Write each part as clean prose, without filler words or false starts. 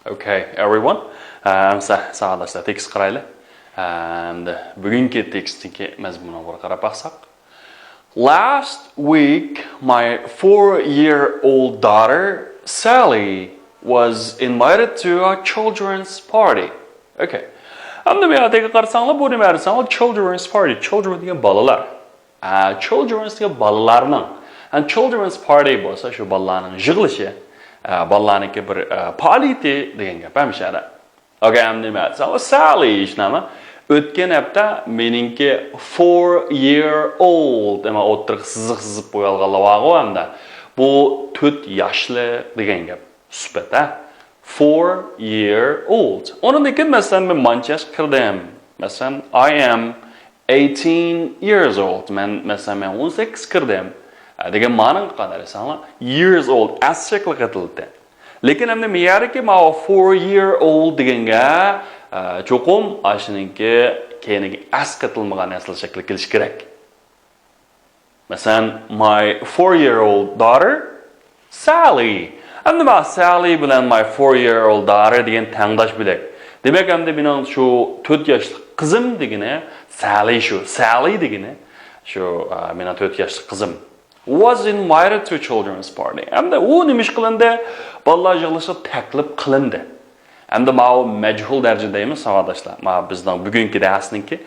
Okay, everyone. Sağlaşta tekst qaraylı. And bugünkü tekstdeki məzmununa qarab baxsaq. Last week, my 4-year-old daughter, Sally, was invited to a children's party. Okay. Amma men atega qarasanglar, bu nima desanglar, children's party. Children degan balalar. Children's degan balalarning. And children's party bo'lsa, shu balalarning yig'ilishi, balalarniki bir party degan gap hamshara. Okay, amma nima desanglar, Sally ishnami? O'tgan hafta meningki 4-year-old dema o'tirib siziq qo'yilganlar bor hamda. Bu 4 yoshli degan gap. Suhbat, 4-year-old. Onun için mesela ben mançaş kırdım. Mesela I am 18 years old. Ben 18 kırdım. Degen manın kadar sana years old as şekli katıldı. Lekin hem de miyari ki ma 4-year-old degenge çokum aşınınki kendine as katılmagan asıl şekli kiliş gerek. Mesela my 4-year-old daughter Sally. Hem de Sally bilen my 4-year-old daughter degan tangdaş bilek. Demek hem de benim şu 4 yaşlı kızım degine Sally şu. Sally degine şu benim 4 yaşlı kızım was invited to a children's party. Hem de o nimiş kılındı? Balalar yığılışı taklif kılındı. Hem de ma mechul derecedeyimiz savaşlar. Ma bizden bugünkü dersninki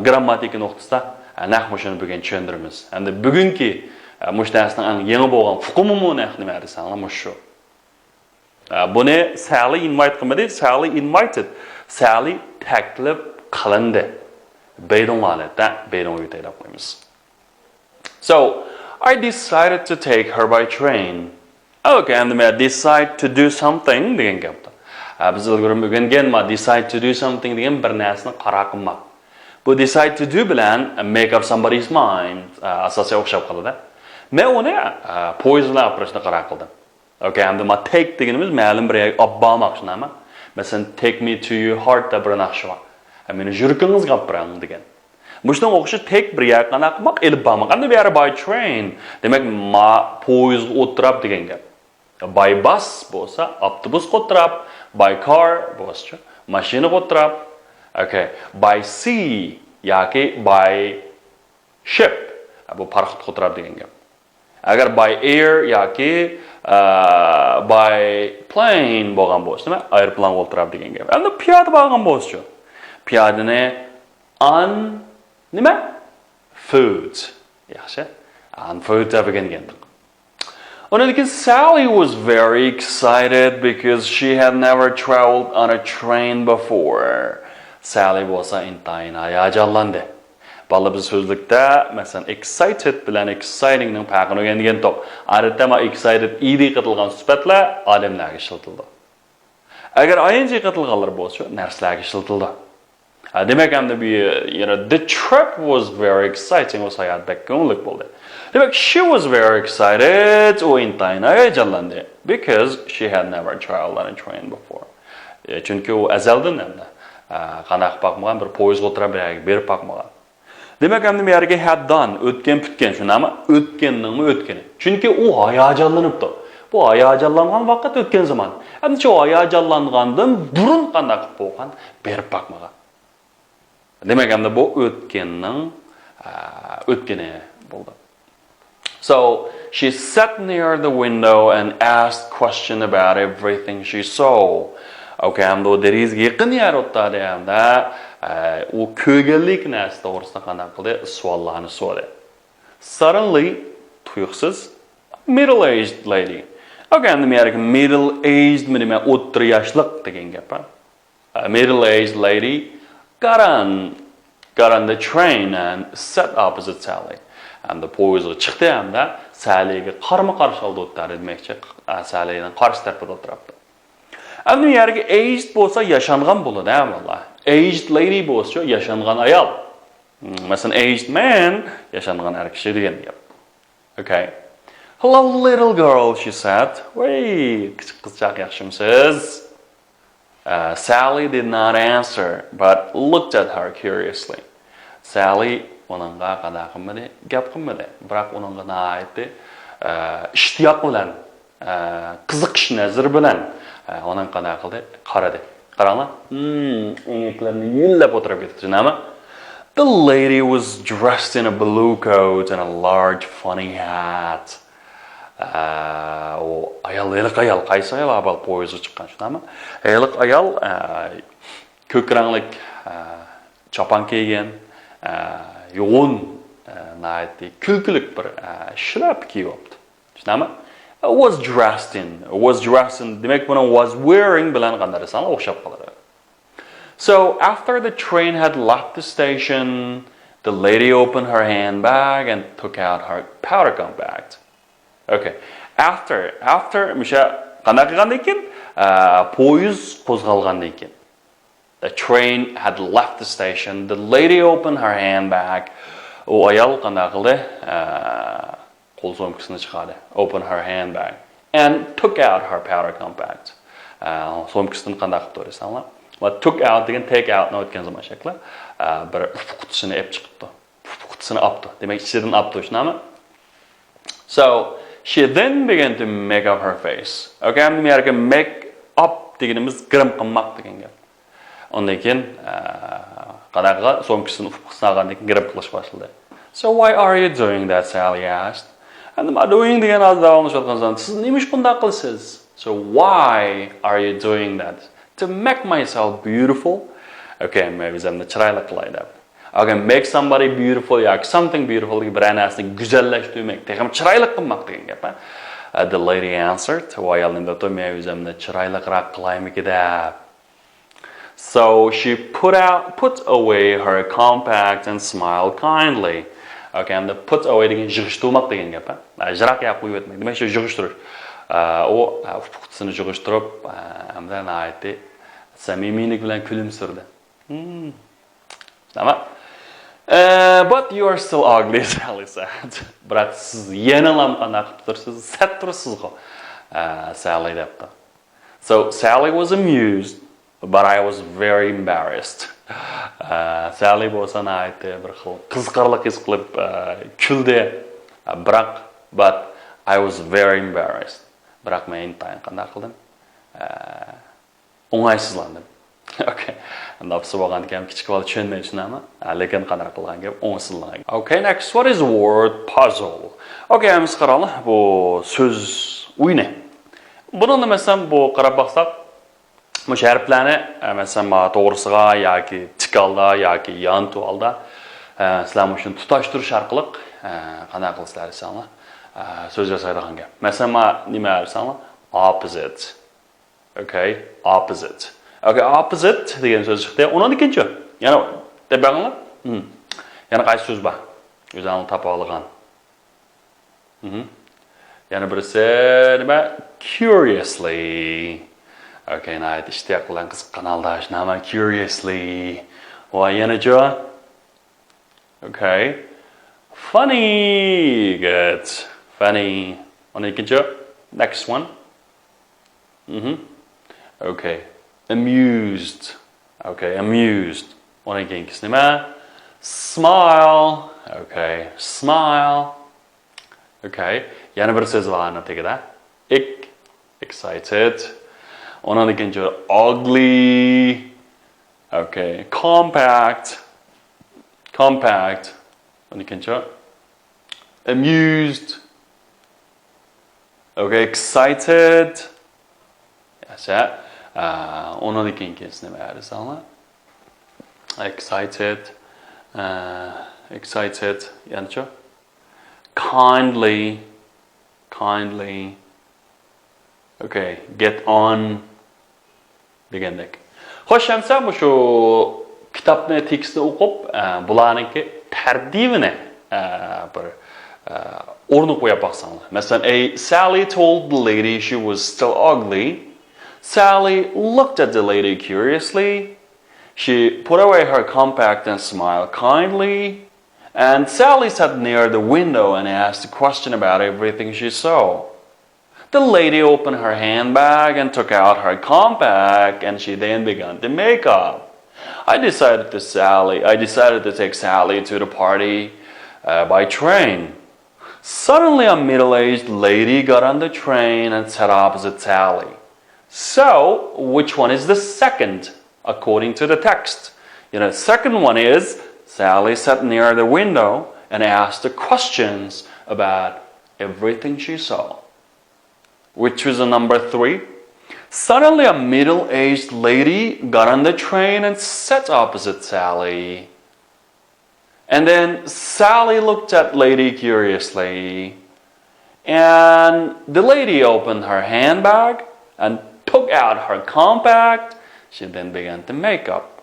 grammatik noktasında nahmuşunu bugün çöndürümüz. Hem de bugünkü muş dersinin yeni boğan fukumu nahni merdisanlar muş şu. Bu ne? Sally invite kılmadı. Sally invited. Sally taklif kılındı. Beydon valette, beydon uyutayla koyumuz. So, I decided to take her by train. Okay, and I decide to do something degan gapta. Biz ilgari o'rgangan ma decide to do something degan bir narsani qaror qilmoq. Bu decide to do bilan make up somebody's mind asosiy o'xshab qoladi. Men uni poyezlar operashni qaror qildim. Okay, and ma take deganimiz ma'lum bir yerga olib bormoqchimi? Masalan, take me to your heart da bir naqshi bor. Meni yuragingizga olib boring degan. Muşdan o'xshash take bir yerga qanaqmaq elib bormoq. Endi bu yer by train. Demak, ma poyez o'tirib degan gap. By bus bo'lsa, avtobus o'tirib, by car bo'lsa, mashina o'tirib. Okay, by sea yoki by ship. Bu paraxod o'tirib degan gap. Agar by air yoki by plane bo'lgan bo'lsa, nima? Aeroplan o'tirib degan gap. Endi piyoda bo'lgan bo'lsa, piyodani on nima? Food. Yaxshi. On food degan gap. Ondan keyin Sally was very excited because she had never traveled on a train before. Sally bo'lsa intayin hayajonlandi. Balla biz so'zlikda masalan excited bilan exciting ning farqini o'rgangan top. Odatda ma excited ed qitilgan sifatlar odamlarga ishlatildi. Agar ing qitilganlar bo'lsa, narsalarga ishlatildi. Demek hem de the trip was very exciting. O sayat bekkonlik bo'ldi. Demek she was very excited. O intayin hayajonlandi because she had never traveled on a train before. Çünkü o azaldan hem de qanaq bakmagan bir poyez o'tirib berib bakmagan. Demek hem de bir yerga had done o'tgan putgan shunami? O'tganning o'tgani. Çünkü o hayajonlanibdi. Bu hayajonlangan vaqt o'tgan zaman. Endi shu hayajonlangandan burun qanaq bo'lgan berib bakmagan. Demek hem de bu o'tganning o'tgani bo'ldi. So she sat near the window and asked questions about everything she saw. Okay, hem de o derizga yaqin yer o'tdi hamda u ko'rganlik narsa to'g'risida qanday qildi? Savollarni so'radi. Suddenly, tuyuqsiz, middle-aged lady. Okay, endi men middle-aged nima? O'ttir yoshlik degan gap. Middle-aged lady got on the train and sat opposite Sally. And the poyezga chiqdi hamda Sallyga qarama-qarshi oldi o'tdi demakchi. Sallydan qarshi tarafda o'tiribdi. Endi bu yerga aged bo'lsa yashangan bo'ladi, vallahi. Aged lady bo'lsa yashangan ayol. Masalan, aged man yashangan er kishi degan gap. Okay. Hello little girl, she said. Hey, kichik qizchaq, yaxshimisiz? Sally did not answer, but looked at her curiously. Sally onunğa qada qilmadi, gap qilmadi. Biroq onunğa na aytdi? ishtiyoq bilan, qiziqish nazari bilan onun qanday qildi? Qaradi. Qaranglar. O'ngaklarni yo'llab o'tirib ketdi, nima? The lady was dressed in a blue coat and a large funny hat. O ayol qaysi ayol abal poyezga chiqqan shunami? Ayol ko'k ranglik chapan kiygan, yo'g'on naytdi kulkulik bir shlap kiyibdi. Shunami? Was dressed in demak buni was wearing bilan qanday desanglar o'xshab qoladi. So after the train had left the station, the lady opened her handbag and took out her powder compact. Okay. After misha qanday qilgandan keyin poyez qo'zg'algandan keyin. The train had left the station. The lady opened her handbag. O ayol qanday qildi? Qo'l so'mkasini chiqardi. Opened her handbag and took out her powder compact. So'mkasini qanday qilib to'rasanglar? But took out degan take out ni o'tgan zaman shakli bir qutisini olib chiqibdi. Qutisini olibdi. Demak, ichidan olibdi shunami? So she then began to make up her face. Okay, bu yerga make up deganimiz grim qilmoq degan gap. Ondan keyin qanaqa so'mkasini ufqisini olgandan keyin grim qilish boshladi. So why are you doing that, Sally asked. And nima doing degan davomlashayotgan siz nima ish bunday qilsiz? So why are you doing that? To make myself beautiful. Okay, maybe I'm chiroyli qilay deb. Okay, make somebody beautiful yoki something beautiful bir narsani go'zallashtirmak, texam chiroyli qilmoq degan gap. The lady answered, "Why ayolning da men o'zimni chiroyliroq qilaymi deb." So she put away her compact and smiled kindly. Okay, and the put away degan yig'ishtirmoq degan gap. Ajraq gap qo'yib o'tmak. Demak, shu yig'ishtirish. O fuqsini yig'ishtirib, hamdan aytdi. Samimiylik bilan kulimsirdi. Tamam. But you are still ugly, Sally said. Biroq siz yana ham qanday qilib tursiz? Sat tursiz-ku. Sally debdi. So Sally was amused, but I was very embarrassed. Sally bo'lsa aytdi, bir xil qiziqarli his qilib kuldi. Biroq but I was very embarrassed. Biroq men intayin qanday qildim? O'ng'aysizlandim. Okay. Nafsi bo'lgan ekan kichik bola tushunmaydi shunami? Lekin qanday qilgan gap o'ngsizlangan. Okay, next, what is the word puzzle? Okay, biz qaraylik. Bu so'z o'yini. Buni masalan bu qarab baqsaq, bu harflarni masalan to'g'risiga yoki tikalda yoki yon tuvalda sizlar shuni tutashtirish orqali qanday qilasizlar desanglar, so'z yasaydigan gap. Masalan, nima desanglar? Opposite. Okay, opposite. Okay, opposite degan so'z chiqdi. Undan ikkinchi. Yana deb baqinglar. Yana qaysi so'z bor? O'zini topa olgan. Yana birisi nima? Curiously. Okay, nayt ishtiyoq bilan qiziqqan holda nima curiously. Va yana jo. Okay. Funny. Good. Funny. Undan ikkinchi. Next one. Okay. Amused. Okay, amused. Undan keyingisi nima? Smile. Okay, smile. Okay. Yana bir so'z bor ana tegida. Excited. Undan ikkinchi ugly. Okay, compact. Undan ikkinchi amused. Okay, excited. Yes, undan ikkincisi nima desanglar? Excited. Yanichi? Kindly. Okay, get on. Degandek. Xo'sh, hamsa shu kitobni tekstni o'qib, bularningki tartibini bir o'rni qo'ya baqsanglar. Masalan, Sally told the lady she was still ugly. Sally looked at the lady curiously. She put away her compact and smiled kindly. And Sally sat near the window and asked a question about everything she saw. The lady opened her handbag and took out her compact, and she then began to make up. I decided to take Sally to the party by train. Suddenly, a middle-aged lady got on the train and sat opposite Sally. So, which one is the second, according to the text? The second one is Sally sat near the window and asked the questions about everything she saw. Which was the number 3? Suddenly, a middle-aged lady got on the train and sat opposite Sally. And then Sally looked at lady curiously. And the lady opened her handbag and took out her compact. She then began to make up.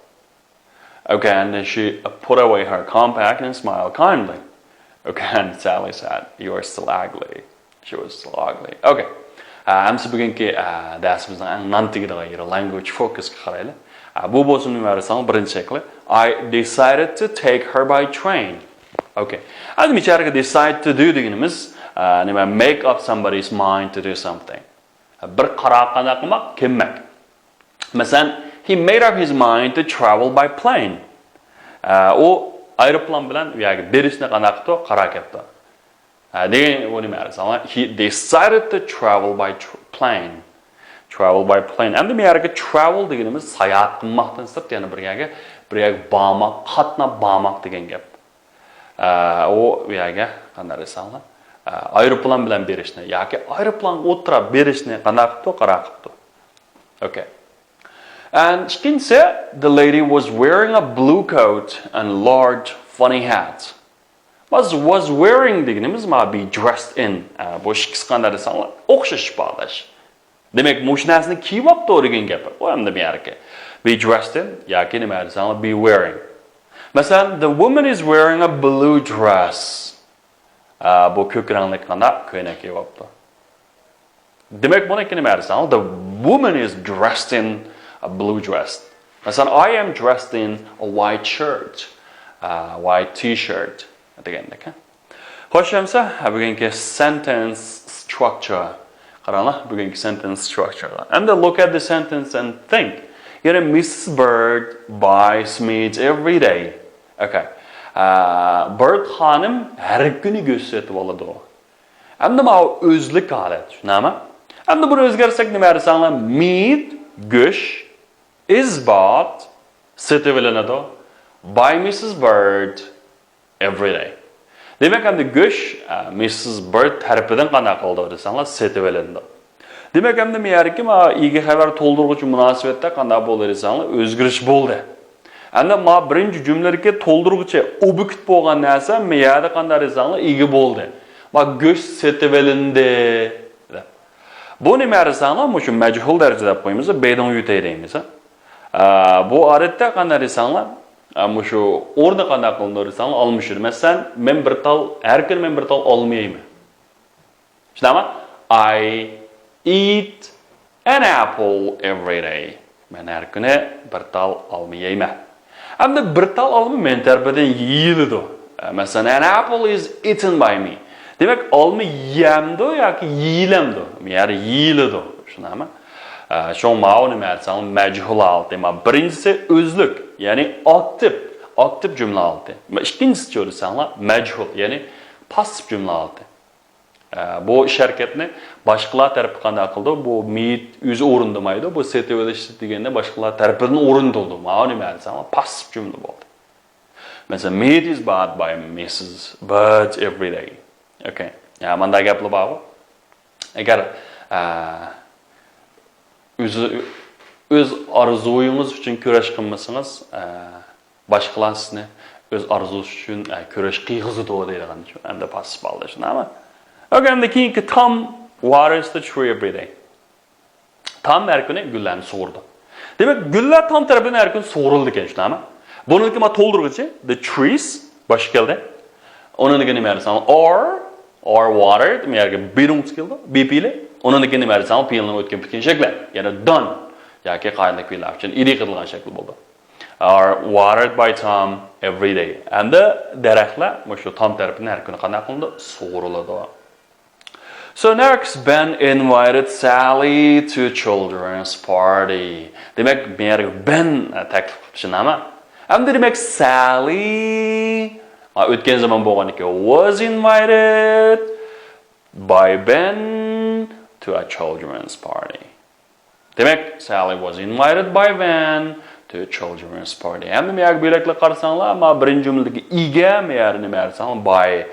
Okay, and then she put away her compact and smiled kindly. Okay, and Sally said, "You are still ugly." She was still ugly. Okay. Amsa bugungi darsimizning nantigidaga language focus qaraylik. Bu bo'lsin nimarisang birinchi shakli. I decided to take her by train. Okay. Endi micharga decide to do deganimiz nima make up somebody's mind to do something. Bir qaror qana qilmoq, kelmak. Masalan, he made up his mind to travel by plane. U aeroplan bilan u yerga berishni qana qildi, qaror qildi. He decided to travel by plane. Travel by plane. And the yerga travel deganimiz sayohat qilmoqdan sirt, ya'ni bir yerga bormoq, qatnab bormoq degan gap. U yerga qanday desanglar, aeroplan bilan berishni yoki aeroplanga o'tirib berishni qanday qildi, qaror qildi. Okay. And ikkinchisi, the lady was wearing a blue coat and large funny hat. Was wearing deganimiz be dressed in. Bu ikkisi qanday desanglar, o'xshash bog'lash. Demak, mush narsani kiyib olibdi degan gap. U hamda bu yerga be dressed in yoki nima desanglar, be wearing. Masalan, the woman is wearing a blue dress. Bu ko'k rangli qanday ko'ylak kiyib olibdi. Demak, buniki nima desanglar, the woman is dressed in a blue dress. Masalan, I am dressed in a white shirt, white t-shirt. Degandek. Xo'shamsa, bugungi sentence structure. Qaranglar, bugungi sentence structure. And then look at the sentence and think. Mrs. Bird buys meat every day. Okay. Bird xonim har kuni go'sht sotib oladi. Endi bu o'zlik holat, tushunami? Endi buni o'zgarsak nima desanglar, meat, go'sht is bought, sotib olinadi by Mrs. Bird every day. Demek endi go'sht Mrs. Bird tarafidan qanday qildi desanglar, sotib olindi. Demek endi men yerga ega xabar to'ldiruvchi munosabatda qanday bo'ldi desanglar, o'zgarish bo'ldi. Endi birinchi jumlaga to'ldiruvchi obyekt bo'lgan narsa men yerda qanday desanglar, ega bo'ldi. Go'sht sotib olindi. Bu nima desanglar, shu majhul darajada deb qo'yamiz, bedon yutay deymiz. Bu odatda qanday desanglar, shu o'rni qanday qilindi desanglar, olmishir. Masalan, men bir tal, har kun men bir tal olmayman. Tushunami? I eat an apple every day. Men har kuni bir tal olmayman. Endi bir tal olma men tarafidan yeyiladi. Masalan, an apple is eaten by me. Demak, olma yeyamdi yoki yeyilamdi? Men yer yeyiladi. Tushunami? Şu ma'u nima desam, majhul holati. Birinchisi o'zlik, ya'ni aktiv jumla holati. Ikkinchisi desanglar, majhul, ya'ni passiv jumla holati. Bu harakatni boshqalar tarafi qanday qildi? Bu meet o'zi o'rindamaydi. Bu sotib olish deganda boshqalar tarafidan o'rindaldi. Ma'u nima desam, passiv jumla bo'ldi. Masalan, meat is bought by Mrs. Bird every day. Okay. Ya, manda gaplar bor. Agar o'z orzuyingiz uchun kurash qilmasangiz, boshqalar sizni o'z orzungiz uchun kurash qilg'izadi deydigan shu endi passiv holda, tushunami? Okay, endi keyingi Tom waters the tree every day. Tom har kuni gullarni sug'urdi. Demak, gullar Tom tarafidan har kun sug'urildi ekan, tushunami? Buniki men to'ldirg'ichi the trees bosh keldi. Uningga nima desam, or watered, men yerga berungs keldi, bepili. Uningga nima desam, pilni o'tgan bitgan shakli, ya'ni done yoki qayerlik pillar uchun iri qilgan shakli bo'ldi. Are watered by Tom every day. Endi daraxtlar shu Tom tarafidan har kuni qanday qilindi? Sug'uriladi. So next, Ben invited Sally to children's party. Demak, Ben taklif qilishni nima? Endi demak Sally O'tgan zaman bo'lgan ekan. Was invited by Ben to a children's party. Demak, Sally was invited by Ben to a children's party. Endi men yoq bo'lakla qarasanglar, ama birinchi jumladagi iga me'yor nima dersang, by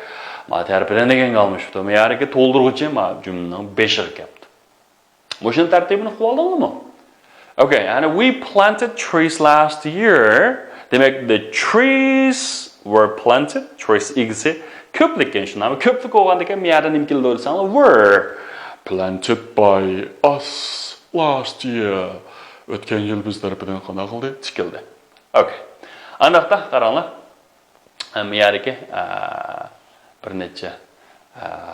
ma tarbiyadan degan qolmishdi. Me'yorga to'ldiruvchi ma jumlaning 5iga kelibdi. O'sha tartibini qilib oldingizmi? Okay, and we planted trees last year. Demak, the trees were planted. Trees igisi ko'plik ekan. Ama ko'plik bo'lganda ekan me'yorda nima keldi desanglar, were planted by us last year. O'tgan yil biz tarafidan qanday qildi? Tikildi. Okay. Aniqda qaranglar. Me'yorga bir necha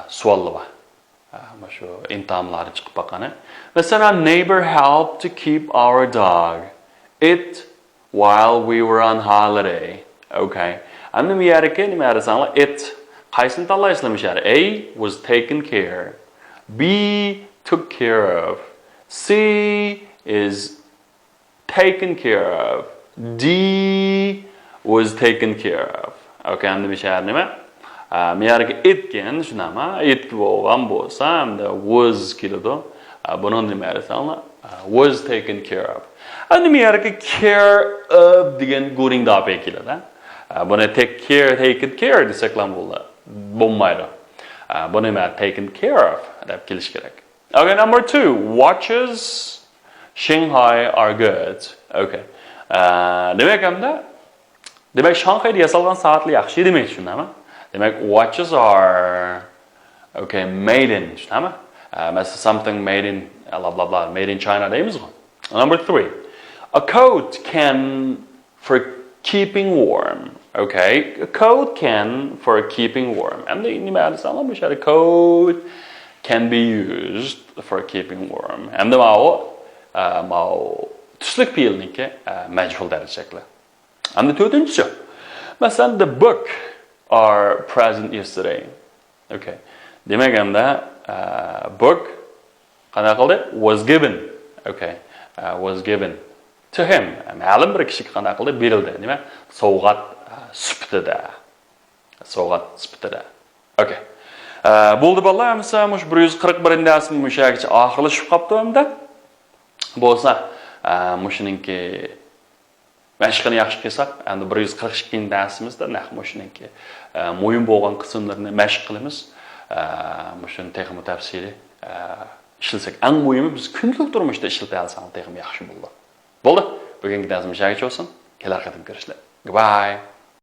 savollar bor. Shu imtihonlari chiqib baqani. Masalan, neighbor helped to keep our dog it while we were on holiday. Okay. Endi me'yorga nima desanglar, it qaysini tanlaysizlar mishar? A was taken care. B took care of. C is taken care of. D was taken care of. Okay, endi mishar nima? Me'yorga it kelgan, shunami? It bo'lgan bo'lsa, hamda was keladi. Buni nima desanglar? Was taken care of. Endi me'yorga care of degan go'ring dabe keladi. Buni take care desak ham bo'lmaydi. Buni nima taken care of deb kelish kerak. Okay, number 2, watches Shanghai are good. Okay. Demak hamda demak Shanghayda yasalgan soatlar yaxshi demak shundami? Demak watches are okay, made in, shundami? Something made in blah blah blah, made in China deymizmi? Number 3, a coat can for keeping warm. Okay, a coat can for keeping warm. And the coat can be used for keeping warm. And the tushlik fe'lniki majhul darajada. And the 4-chi. Masalan, the book are present yesterday. Okay. Demak hamda book qanday qildi? Was given. Okay. Was given to him. Ma'lum bir kishiga qanday qildi? Berildi. Nima? Sovg'at sifatida. Sovg'at sifatida. Okay. Bo'ldi bolalar, hamsa mush 141 darsimiz mushagacha oxirlashib qopti hamda. Bo'lsa, mushiningki mashqini yaxshi qilsak, endi 142 darsimizda naq mushiningki mo'yin bo'lgan qismlarini mashq qilamiz. Mushun texnik tafsili ishlasak, eng muhimi biz kundalik turmushda ishlata olsak, texnik yaxshi bo'ldi. Bo'ldi. Bugungi darsimiz shuncha bo'lsin. Kelar qatim ko'rishlar. Goodbye.